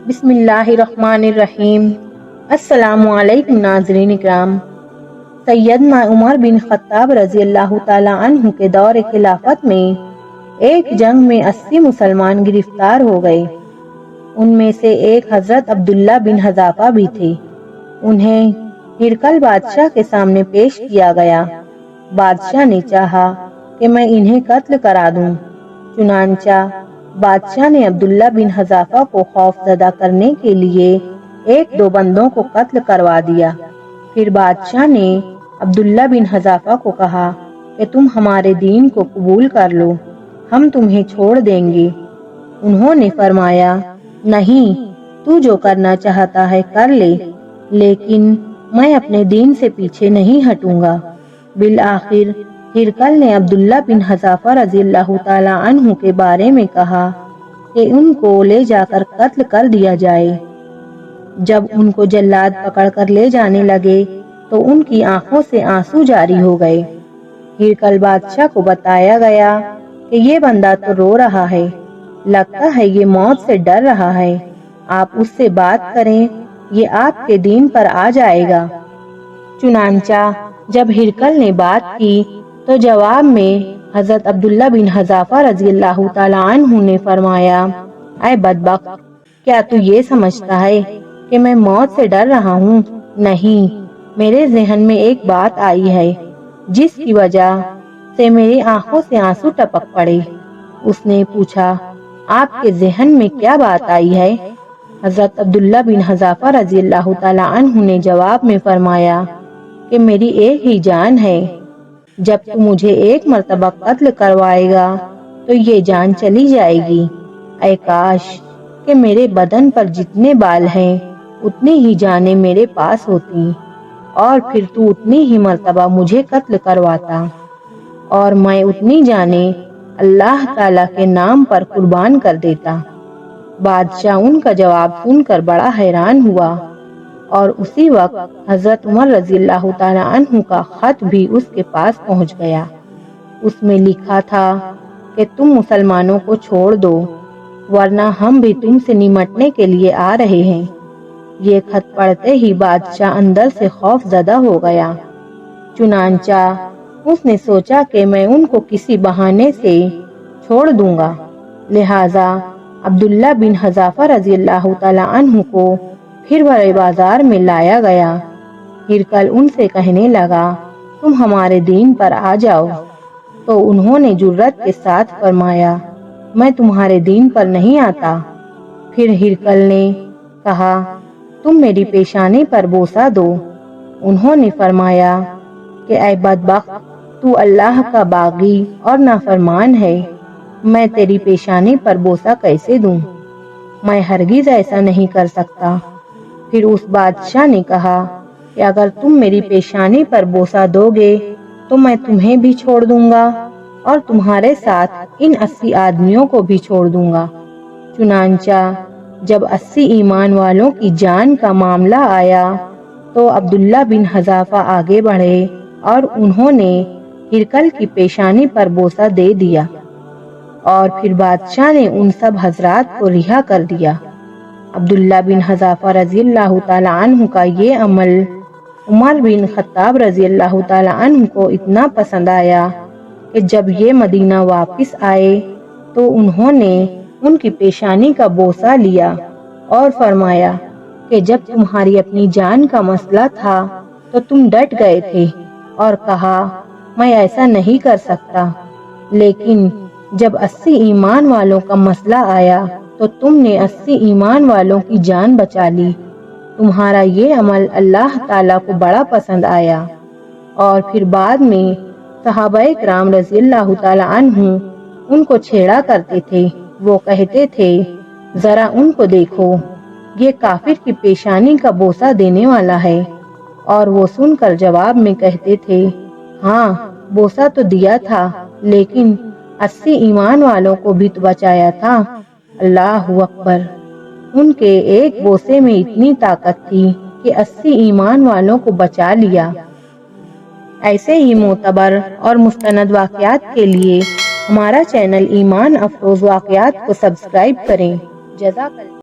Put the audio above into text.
بسم اللہ الرحمن الرحیم۔ السلام علیکم ناظرین اکرام۔ سیدنا عمر بن خطاب رضی اللہ تعالی عنہ کے دور خلافت میں ایک جنگ میں 80 مسلمان گرفتار ہو گئے۔ ان میں سے ایک حضرت عبداللہ بن حذافہ بھی تھے۔ انہیں ہرقل بادشاہ کے سامنے پیش کیا گیا۔ بادشاہ نے چاہا کہ میں انہیں قتل کرا دوں، چنانچہ بادشاہ نے عبداللہ بن حذافہ کو خوف زدہ کرنے کے لیے ایک دو بندوں کو قتل کروا دیا۔ پھر بادشاہ نے عبداللہ بن حذافہ کو کہا کہ تم ہمارے دین کو قبول کر لو، ہم تمہیں چھوڑ دیں گے۔ انہوں نے فرمایا، نہیں، تو جو کرنا چاہتا ہے کر لے، لیکن میں اپنے دین سے پیچھے نہیں ہٹوں گا۔ بالآخر ہرقل نے عبداللہ بن حذافہ رضی اللہ تعالی عنہ کے بارے میں کہا کہ ان کو لے جا کر قتل کر دیا جائے۔ جب ان کو جلاد پکڑ کر لے جانے لگے تو ان کی آنکھوں سے آنسو جاری ہو گئے۔ ہرقل بادشاہ کو بتایا گیا کہ یہ بندہ تو رو رہا ہے، لگتا ہے یہ موت سے ڈر رہا ہے، آپ اس سے بات کریں، یہ آپ کے دین پر آ جائے گا۔ چنانچہ جب ہرقل نے بات کی تو جواب میں حضرت عبداللہ بن حذافہ رضی اللہ تعالی عنہ نے فرمایا، اے بدبخت، کیا تو یہ سمجھتا ہے کہ میں موت سے ڈر رہا ہوں؟ نہیں، میرے ذہن میں ایک بات آئی ہے جس کی وجہ سے میری آنکھوں سے آنسو ٹپک پڑے۔ اس نے پوچھا، آپ کے ذہن میں کیا بات آئی ہے؟ حضرت عبداللہ بن حذافہ رضی اللہ تعالی عنہ نے جواب میں فرمایا کہ میری ایک ہی جان ہے، جب تو مجھے ایک مرتبہ قتل کروائے گا تو یہ جان چلی جائے گی۔ اے کاش کہ میرے بدن پر جتنے بال ہیں اتنی ہی جانیں میرے پاس ہوتی، اور پھر تو اتنی ہی مرتبہ مجھے قتل کرواتا، اور میں اتنی جانیں اللہ تعالیٰ کے نام پر قربان کر دیتا۔ بادشاہ ان کا جواب سن کر بڑا حیران ہوا، اور اسی وقت حضرت عمر رضی اللہ تعالی عنہ کا خط بھی اس کے پاس پہنچ گیا۔ اس میں لکھا تھا کہ تم مسلمانوں کو چھوڑ دو، ورنہ ہم بھی تم سے نمٹنے کے لیے آ رہے ہیں۔ یہ خط پڑھتے ہی بادشاہ اندر سے خوف زدہ ہو گیا۔ چنانچہ اس نے سوچا کہ میں ان کو کسی بہانے سے چھوڑ دوں گا، لہٰذا عبداللہ بن حذافہ رضی اللہ تعالی عنہ کو پھر بڑے بازار میں لایا گیا۔ ہرقل ان سے کہنے لگا، تم ہمارے دین پر آ جاؤ، تو انہوں نے جرأت کے ساتھ فرمایا، میں تمہارے دین پر نہیں آتا۔ پھر ہرقل نے کہا، تم میری پیشانی پر بوسہ دو۔ انہوں نے فرمایا کہ اے بدبخت، تو اللہ کا باغی اور نافرمان ہے، میں تیری پیشانی پر بوسہ کیسے دوں؟ میں ہرگز ایسا نہیں کر سکتا۔ پھر اس بادشاہ نے کہا کہ اگر تم میری پیشانی پر بوسہ دو گے تو میں تمہیں بھی چھوڑ دوں گا، اور تمہارے ساتھ ان 80 آدمیوں کو بھی چھوڑ دوں گا۔ چنانچہ جب 80 ایمان والوں کی جان کا معاملہ آیا تو عبداللہ بن حذافہ آگے بڑھے اور انہوں نے ہرقل کی پیشانی پر بوسہ دے دیا، اور پھر بادشاہ نے ان سب حضرات کو رہا کر دیا۔ عبداللہ بن حذافہ رضی اللہ تعالی عنہ کا یہ عمل عمر بن خطاب رضی اللہ تعالی عنہ کو اتنا پسند آیا کہ جب یہ مدینہ واپس آئے تو انہوں نے ان کی پیشانی کا بوسہ لیا اور فرمایا کہ جب تمہاری اپنی جان کا مسئلہ تھا تو تم ڈٹ گئے تھے اور کہا میں ایسا نہیں کر سکتا، لیکن جب 80 ایمان والوں کا مسئلہ آیا تو تم نے 80 ایمان والوں کی جان بچا لی۔ تمہارا یہ عمل اللہ تعالیٰ کو بڑا پسند آیا۔ اور پھر بعد میں صحابہ کرام رضی اللہ تعالی عنہ ان کو چھیڑا کرتے تھے۔ وہ کہتے تھے، ذرا ان کو دیکھو، یہ کافر کی پیشانی کا بوسہ دینے والا ہے۔ اور وہ سن کر جواب میں کہتے تھے، ہاں، بوسہ تو دیا تھا، لیکن 80 ایمان والوں کو بھی تو بچایا تھا۔ اللہ اکبر! ان کے ایک بوسے میں اتنی طاقت تھی کہ 80 ایمان والوں کو بچا لیا۔ ایسے ہی معتبر اور مستند واقعات کے لیے ہمارا چینل ایمان افروز واقعات کو سبسکرائب کریں۔ جزاک اللہ۔